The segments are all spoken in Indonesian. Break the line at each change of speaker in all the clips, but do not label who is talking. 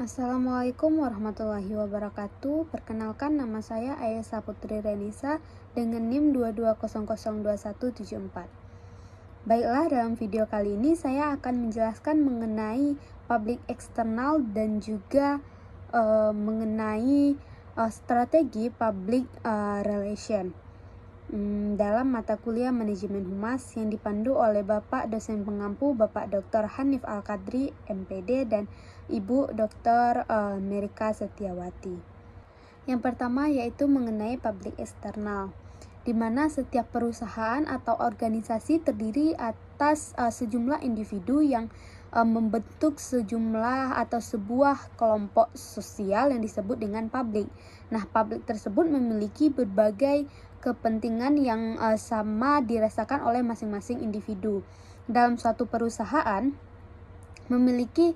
Assalamualaikum warahmatullahi wabarakatuh. Perkenalkan, nama saya Ayesa Putri Renisa dengan NIM 220002174. Baiklah, dalam video kali ini saya akan menjelaskan mengenai public external dan juga mengenai strategi public relation dalam mata kuliah Manajemen Humas yang dipandu oleh Bapak dosen pengampu Bapak Dr. Hanif Al-Qadri, MPD, dan Ibu Dr. Merika Setiawati. Yang pertama yaitu mengenai public external, di mana setiap perusahaan atau organisasi terdiri atas sejumlah individu yang membentuk sejumlah atau sebuah kelompok sosial yang disebut dengan publik. Nah, publik tersebut memiliki berbagai kepentingan yang sama dirasakan oleh masing-masing individu. Dalam suatu perusahaan memiliki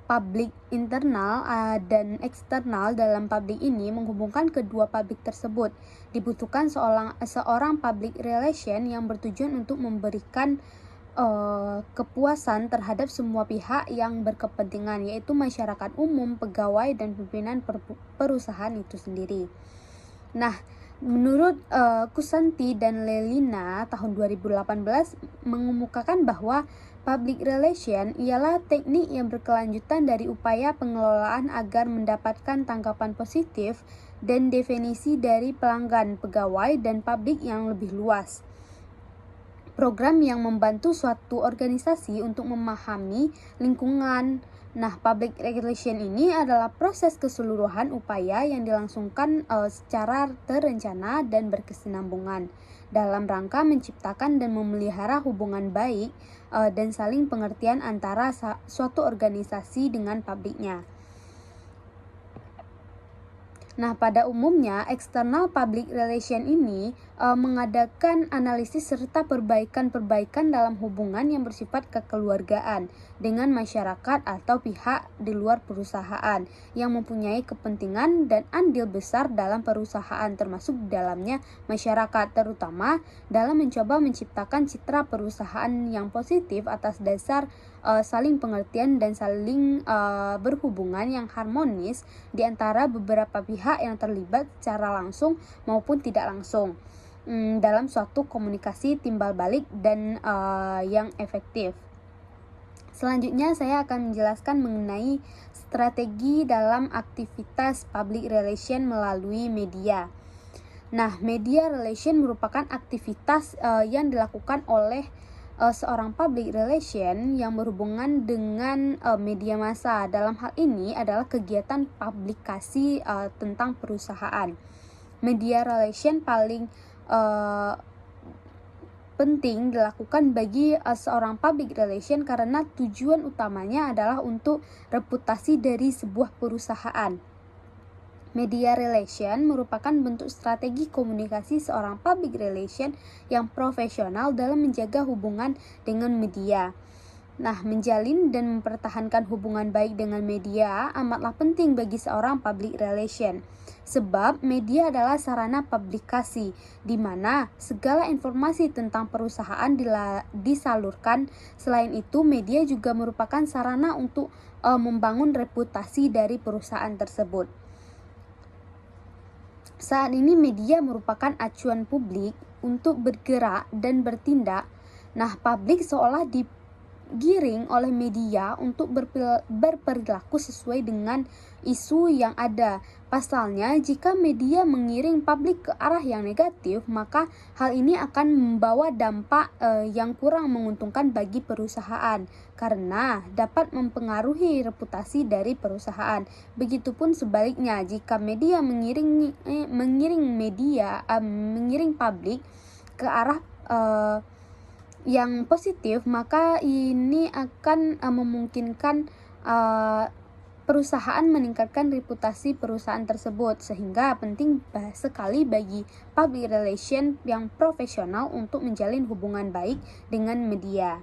publik internal dan eksternal. Dalam publik ini menghubungkan kedua publik tersebut. Dibutuhkan seorang public relation yang bertujuan untuk memberikan kepuasan terhadap semua pihak yang berkepentingan, yaitu masyarakat umum, pegawai, dan pimpinan perusahaan itu sendiri. Nah, menurut Kusanti dan Lelina tahun 2018 mengemukakan bahwa public relation ialah teknik yang berkelanjutan dari upaya pengelolaan agar mendapatkan tanggapan positif dan definisi dari pelanggan, pegawai, dan publik yang lebih luas. Program yang membantu suatu organisasi untuk memahami lingkungan. Nah, public relation ini adalah proses keseluruhan upaya yang dilangsungkan secara terencana dan berkesinambungan dalam rangka menciptakan dan memelihara hubungan baik dan saling pengertian antara suatu organisasi dengan publiknya. Nah, pada umumnya, external public relation ini mengadakan analisis serta perbaikan-perbaikan dalam hubungan yang bersifat kekeluargaan dengan masyarakat atau pihak di luar perusahaan yang mempunyai kepentingan dan andil besar dalam perusahaan, termasuk di dalamnya masyarakat, terutama dalam mencoba menciptakan citra perusahaan yang positif atas dasar saling pengertian dan saling berhubungan yang harmonis di antara beberapa pihak yang terlibat secara langsung maupun tidak langsung dalam suatu komunikasi timbal balik dan yang efektif. Selanjutnya saya akan menjelaskan mengenai strategi dalam aktivitas public relation melalui media. Nah, media relation merupakan aktivitas yang dilakukan oleh seorang public relation yang berhubungan dengan media massa. Dalam hal ini adalah kegiatan publikasi tentang perusahaan. Media relation paling penting dilakukan bagi seorang public relation karena tujuan utamanya adalah untuk reputasi dari sebuah perusahaan. Media relation merupakan bentuk strategi komunikasi seorang public relation yang profesional dalam menjaga hubungan dengan media. Nah, menjalin dan mempertahankan hubungan baik dengan media amatlah penting bagi seorang public relation. Sebab media adalah sarana publikasi di mana segala informasi tentang perusahaan disalurkan. Selain itu, media juga merupakan sarana untuk membangun reputasi dari perusahaan tersebut. Saat ini media merupakan acuan publik untuk bergerak dan bertindak. Nah, publik seolah digiring oleh media untuk berperilaku sesuai dengan isu yang ada. Pasalnya, jika media mengiring publik ke arah yang negatif, maka hal ini akan membawa dampak yang kurang menguntungkan bagi perusahaan karena dapat mempengaruhi reputasi dari perusahaan. Begitupun sebaliknya, jika media mengiring publik ke arah yang positif, maka ini akan memungkinkan perusahaan meningkatkan reputasi perusahaan tersebut, sehingga penting sekali bagi public relation yang profesional untuk menjalin hubungan baik dengan media.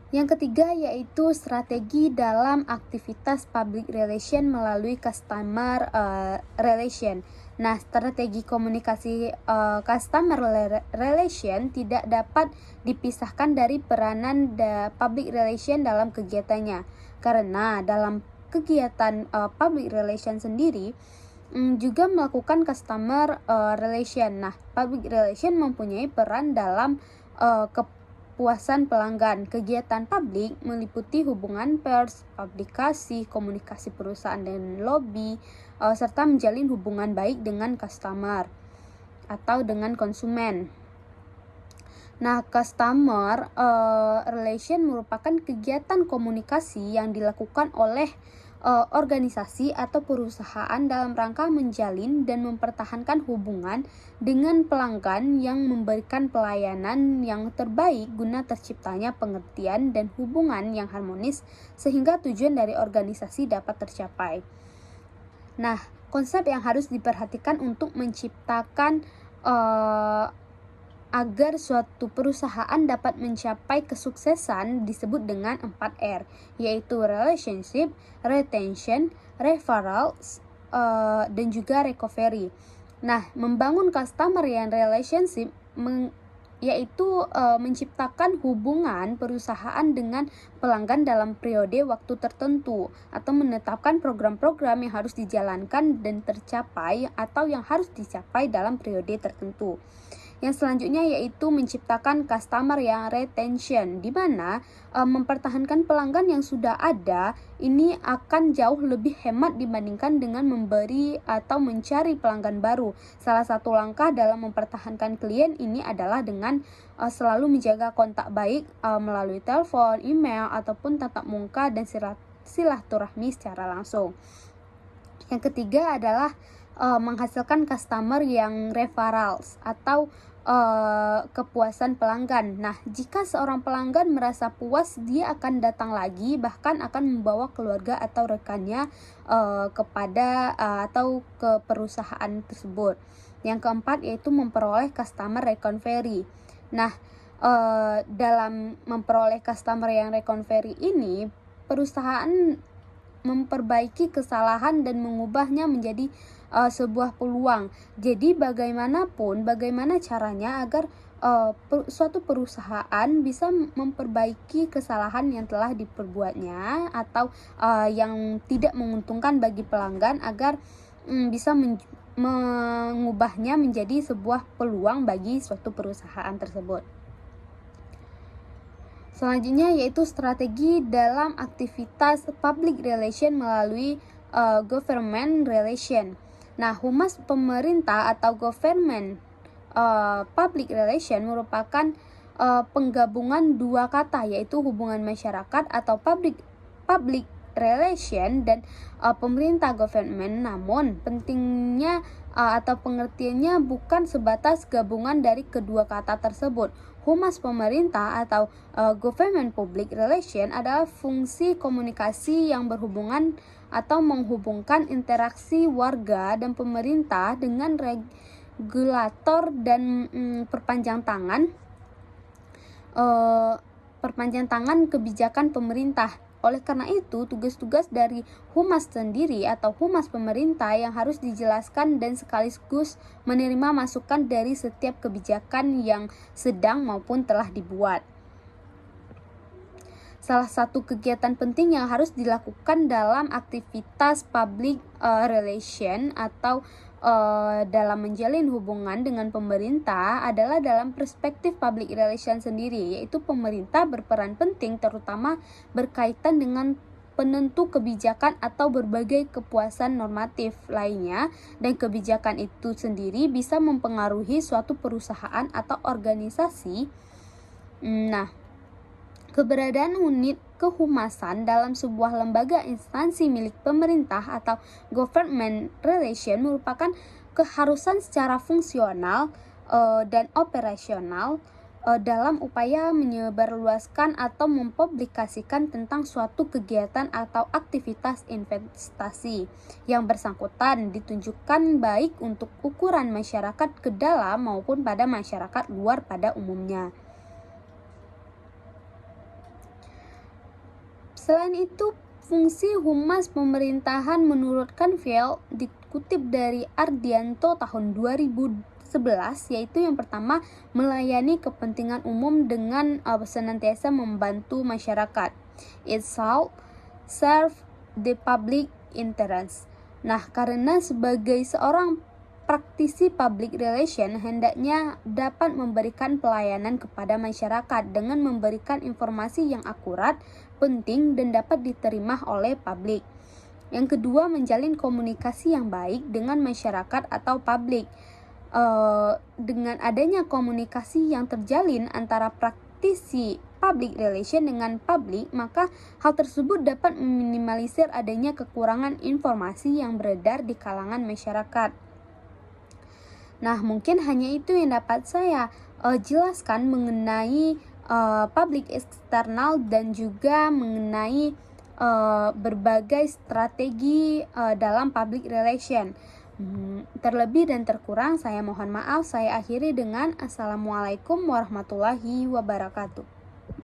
Yang ketiga yaitu strategi dalam aktivitas public relation melalui customer relation. Nah, strategi komunikasi customer relation tidak dapat dipisahkan dari peranan public relation dalam kegiatannya. Karena dalam kegiatan public relation sendiri juga melakukan customer relation. Nah, public relation mempunyai peran dalam kepuasan pelanggan. Kegiatan publik meliputi hubungan pers, publikasi, komunikasi perusahaan dan lobby, serta menjalin hubungan baik dengan customer atau dengan konsumen. Nah, customer relation merupakan kegiatan komunikasi yang dilakukan oleh organisasi atau perusahaan dalam rangka menjalin dan mempertahankan hubungan dengan pelanggan yang memberikan pelayanan yang terbaik guna terciptanya pengertian dan hubungan yang harmonis sehingga tujuan dari organisasi dapat tercapai. Nah, konsep yang harus diperhatikan untuk menciptakan agar suatu perusahaan dapat mencapai kesuksesan disebut dengan 4R, yaitu relationship, retention, referrals, dan juga recovery. Nah, membangun customer yang relationship yaitu menciptakan hubungan perusahaan dengan pelanggan dalam periode waktu tertentu atau menetapkan program-program yang harus dijalankan dan tercapai atau yang harus dicapai dalam periode tertentu. Yang selanjutnya yaitu menciptakan customer yang retention, di mana mempertahankan pelanggan yang sudah ada ini akan jauh lebih hemat dibandingkan dengan memberi atau mencari pelanggan baru. Salah satu langkah dalam mempertahankan klien ini adalah dengan selalu menjaga kontak baik melalui telepon, email, ataupun tatap muka dan silaturahmi secara langsung. Yang ketiga adalah menghasilkan customer yang referrals atau kepuasan pelanggan. Nah, jika seorang pelanggan merasa puas, dia akan datang lagi, bahkan akan membawa keluarga atau rekannya kepada atau ke perusahaan tersebut. Yang keempat yaitu memperoleh customer recovery. Nah, dalam memperoleh customer yang recovery ini, perusahaan memperbaiki kesalahan dan mengubahnya menjadi sebuah peluang. Jadi bagaimana caranya agar suatu perusahaan bisa memperbaiki kesalahan yang telah diperbuatnya atau yang tidak menguntungkan bagi pelanggan agar bisa mengubahnya menjadi sebuah peluang bagi suatu perusahaan tersebut. Selanjutnya yaitu strategi dalam aktivitas public relation melalui government relation. Nah, humas pemerintah atau government public relation merupakan penggabungan dua kata, yaitu hubungan masyarakat atau public relation dan pemerintah government. Namun pentingnya atau pengertiannya bukan sebatas gabungan dari kedua kata tersebut. Humas pemerintah atau government public relation adalah fungsi komunikasi yang berhubungan atau menghubungkan interaksi warga dan pemerintah dengan regulator dan perpanjang tangan kebijakan pemerintah. Oleh karena itu, tugas-tugas dari humas sendiri atau humas pemerintah yang harus dijelaskan dan sekaligus menerima masukan dari setiap kebijakan yang sedang maupun telah dibuat. Salah satu kegiatan penting yang harus dilakukan dalam aktivitas public relation atau dalam menjalin hubungan dengan pemerintah adalah dalam perspektif public relation sendiri, yaitu pemerintah berperan penting terutama berkaitan dengan penentu kebijakan atau berbagai kepuasan normatif lainnya, dan kebijakan itu sendiri bisa mempengaruhi suatu perusahaan atau organisasi. Nah, keberadaan unit kehumasan dalam sebuah lembaga instansi milik pemerintah atau government relation merupakan keharusan secara fungsional dan operasional dalam upaya menyebarluaskan atau mempublikasikan tentang suatu kegiatan atau aktivitas investasi yang bersangkutan ditunjukkan baik untuk ukuran masyarakat ke dalam maupun pada masyarakat luar pada umumnya. Selain itu, fungsi humas pemerintahan menurut Canfield kutip dari Ardianto tahun 2011, yaitu yang pertama, melayani kepentingan umum dengan senantiasa membantu masyarakat. It shall serve the public interest. Nah, karena sebagai seorang praktisi public relation hendaknya dapat memberikan pelayanan kepada masyarakat dengan memberikan informasi yang akurat, penting, dan dapat diterima oleh publik. Yang kedua, menjalin komunikasi yang baik dengan masyarakat atau publik. Dengan adanya komunikasi yang terjalin antara praktisi public relation dengan publik, maka hal tersebut dapat meminimalisir adanya kekurangan informasi yang beredar di kalangan masyarakat. Nah, mungkin hanya itu yang dapat saya jelaskan mengenai public eksternal dan juga mengenai berbagai strategi dalam public relation. Terlebih dan terkurang saya mohon maaf. Saya akhiri dengan Assalamualaikum warahmatullahi wabarakatuh.